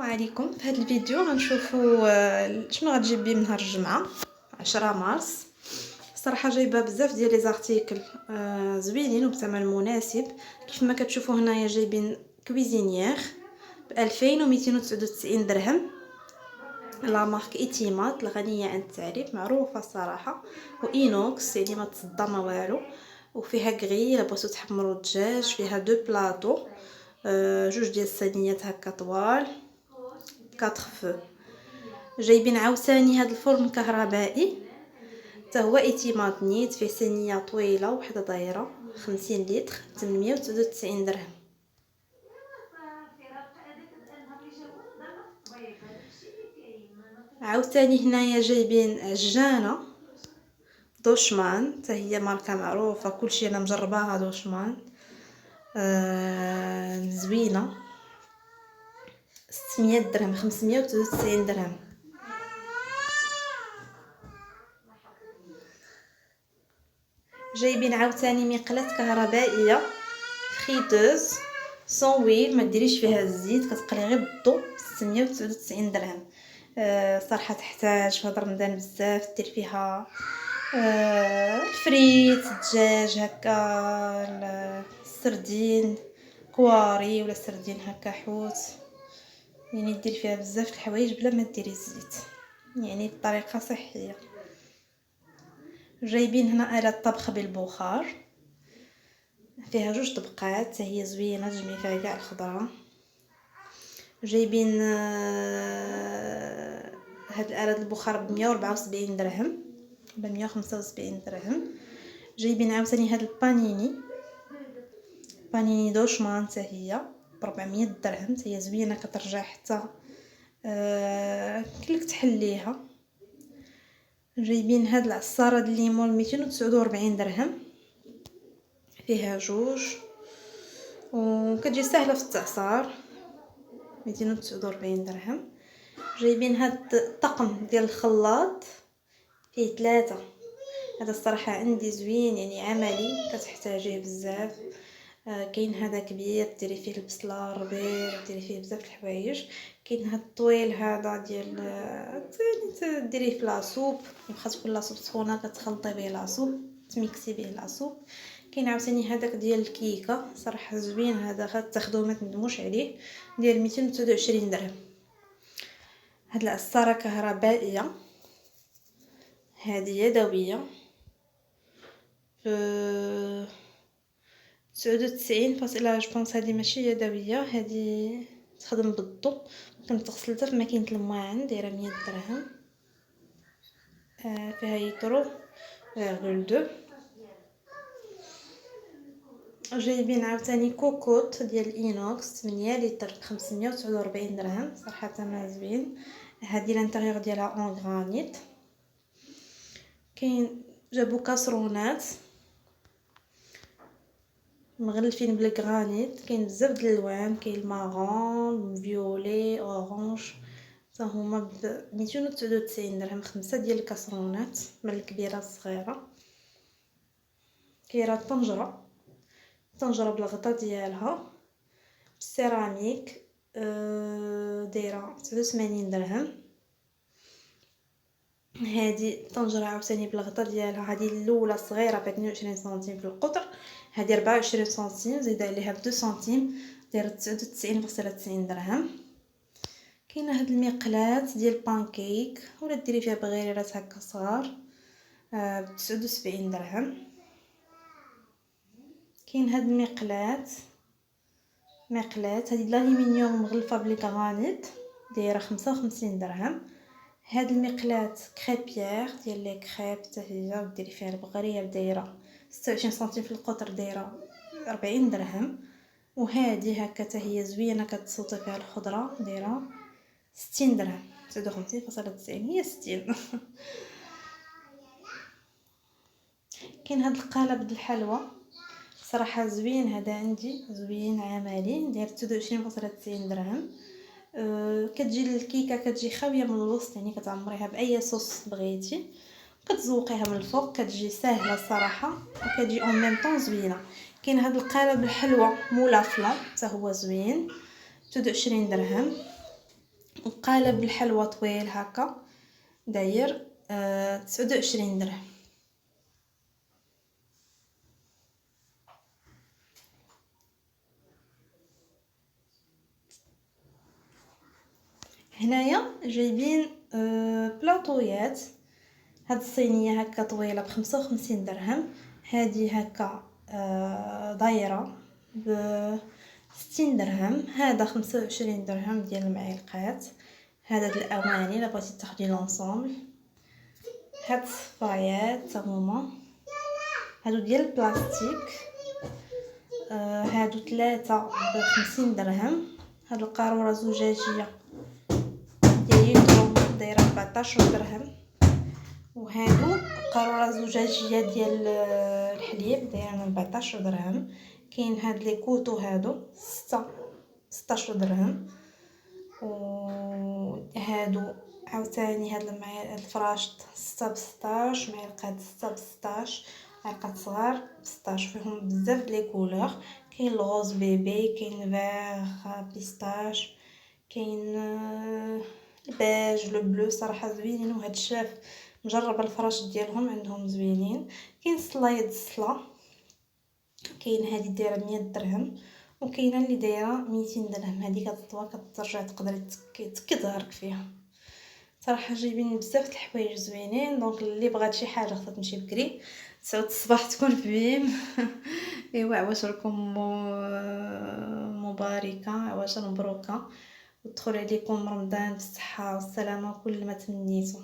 عليكم. في هذا الفيديو غنشوفوا شنو غتجيب بيه نهار الجمعه 10 مارس. صراحه جايبه بزاف ديال لي زارتيكل زوينين وبثمن مناسب. كيف ما كتشوفوا هنايا جايبين كويزينيير ب 2299 درهم. لا مارك ايتيمات الغنيه عن التعريف، معروفه الصراحه، واينوكس يعني ما تصدى ما والو. وفيها كغي الا بغيتو تحمروا الدجاج، فيها دو بلاطو، جوج ديال الصينيات هكا طوال 4 فو. جايبين عاوتاني هذا الفرن الكهربائي حتى هو ايتيمات نيت، فيه صينيه طويله وحده دايره 50 لتر 899 درهم. عاوتاني هنايا جايبين عجانه دوشمان، حتى هي ماركه معروفه، كلشي انا مجرباها دوشمان، زوينه 600 درهم 593 درهم. جايبين عاوتاني مقلاة كهربائيه فريتوز سون ويل، ما ديريش فيها الزيت، كتقلي غير بالضو، 699 درهم. صراحه تحتاج في هذا رمضان بزاف دير فيها الفريت الدجاج هكا، السردين كواري ولا سردين هكا حوت، يعني دير فيها بزاف الحوايج بلا ما ديري الزيت، يعني بطريقه صحيه. جايبين هنا آلة طبخ بالبخار، فيها جوج طبقات، هي زوينه، تجمعي فيها كاع الخضره. جايبين هاد الآلة البخار ب 174 درهم ب 175 درهم. جايبين عاوتاني هاد البانيني دوشمان حتى هي ب 400 درهم، حتى هي زوينه، كترجع حتى كلك تحليها. جايبين هاد العصاره ديال الليمون 249 درهم، فيها جوج وكتجي سهله في التعصار 249 درهم. جايبين هاد الطقم ديال الخلاط فيه 3، هذا الصراحه عندي زوين، يعني عملي كتحتاجيه بزاف. كاين هذا كبير ديري فيه البصله الربيع، ديري فيه بزاف الحوايج. كاين هذا الطويل هذا ديال ديريه في لاصوب، واخا تكون لاصوب سخونه كتخلطي به لاصوب، تميكسي به لاصوب. كاين عاوتاني هذاك ديال الكيكه، صراحه زوين هذا، تاخذوه ما تندموش عليه، ديال 229 درهم. هاد العصاره كهربائيه هذه يدويه ب 99 جوبونس، هذه ماشي يدويه، هذه تخدم بالضو، ممكن تغسل حتى في ماكينه الماعن، دايره 100 درهم. فيها يترو فيرغول 2. جايبين عاوتاني كوكوط ديال الانوكس 8 لتر 549 درهم، صراحه ما زوين. هذه الانتيريور ديالها اون غرانيت. كاين جابو كاسرونات مغلفين بالغرانيت، كاين بزاف د الالوان، كاين المارون فيولي اورانج، حتى هما ب 299 درهم. 5 ديال الكاسرونات من الكبيره الصغيره. كاينه طنجره بالغطا ديالها بالسيراميك، دايره 89 درهم. هذه طنجره عاوتاني بالغطا ديالها، هذه الاولى صغيره ب 22 سنتيم في القطر، هذه 24 سنتيم زيد عليها ب 2 سنتيم، دايره 99.90 درهم. كاينه هاد المقلاة ديال بانكيك ولا ديري فيها بغيرات هكا صغار ب 79 درهم. كاين هاد المقلاة هذه الالومنيوم مغلفه بالغرانيت، دايره 55 درهم. هاد المقلاة كريبيير ديال لي كريب حتى هي، وديري فيها البغريه دايره 26 سنتيم في القطر، دايره 40 درهم. وهذه هكا حتى هي زوينه، كتصوتي فيها الخضره، دايره 60 درهم 59.90، هي 60. كاين هاد القالب د الحلوى، صراحه زوين، هذا عندي زوين عملي، داير 29.90 درهم. كتجي الكيكه كتجي خاويه من الوسط، يعني كتعمريها باي صوص بغيتي، كتزوقيها من الفوق، كتجي ساهله الصراحه، وكتجي اون ميم طون زوينه. كاين هذا القالب الحلوى مولافله حتى هو زوين 29 درهم. وقالب الحلوى طويل هكا داير 29 درهم. هنايا جايبين بلاطويات. هاد الصينيه هكا طويله ب55 درهم، هادي هكا دايره ب60 درهم، هذا 25 درهم ديال المعلقات. هذا د الاواني الا بغيتي تاخدي لونسومبل. هاد الصفايات هما هادو ديال البلاستيك، هادو 3 ب50 درهم. هاد القاروره زجاجيه ديال يدرو دايره 14 درهم. وهادو قاروره زجاجيه ديال الحليب دايره 14 درهم. كاين هاد لي كوتو هادو 16 درهم. وهادو عاوتاني هاد الفراش 6 ب16، معلقات 6 ب16، معلقات صغار 16. فيهم بزاف لي كولور، كاين الغوز بيبي، كاين فيغ بيستاش، كاين البيج، لو بلو. صراحه زوينين. وهاد الشاف مجربه الفراش ديالهم عندهم زوينين. كاين سلايد الصلا، كاين هذه دايره 100 درهم، وكاينه اللي دايره 200 درهم. هذه كتطوى كترجع تقدري تكي ظهرك فيها. صراحه جايبين بزاف د الحوايج زوينين. دونك اللي بغات شي حاجه خصها تمشي بكري 9 الصباح تكون في بيم. ايوا عواشركم مباركه، عواشر مبروكه، ودخل عليكم رمضان بالصحه والسلامه وكل ما تمنيتو.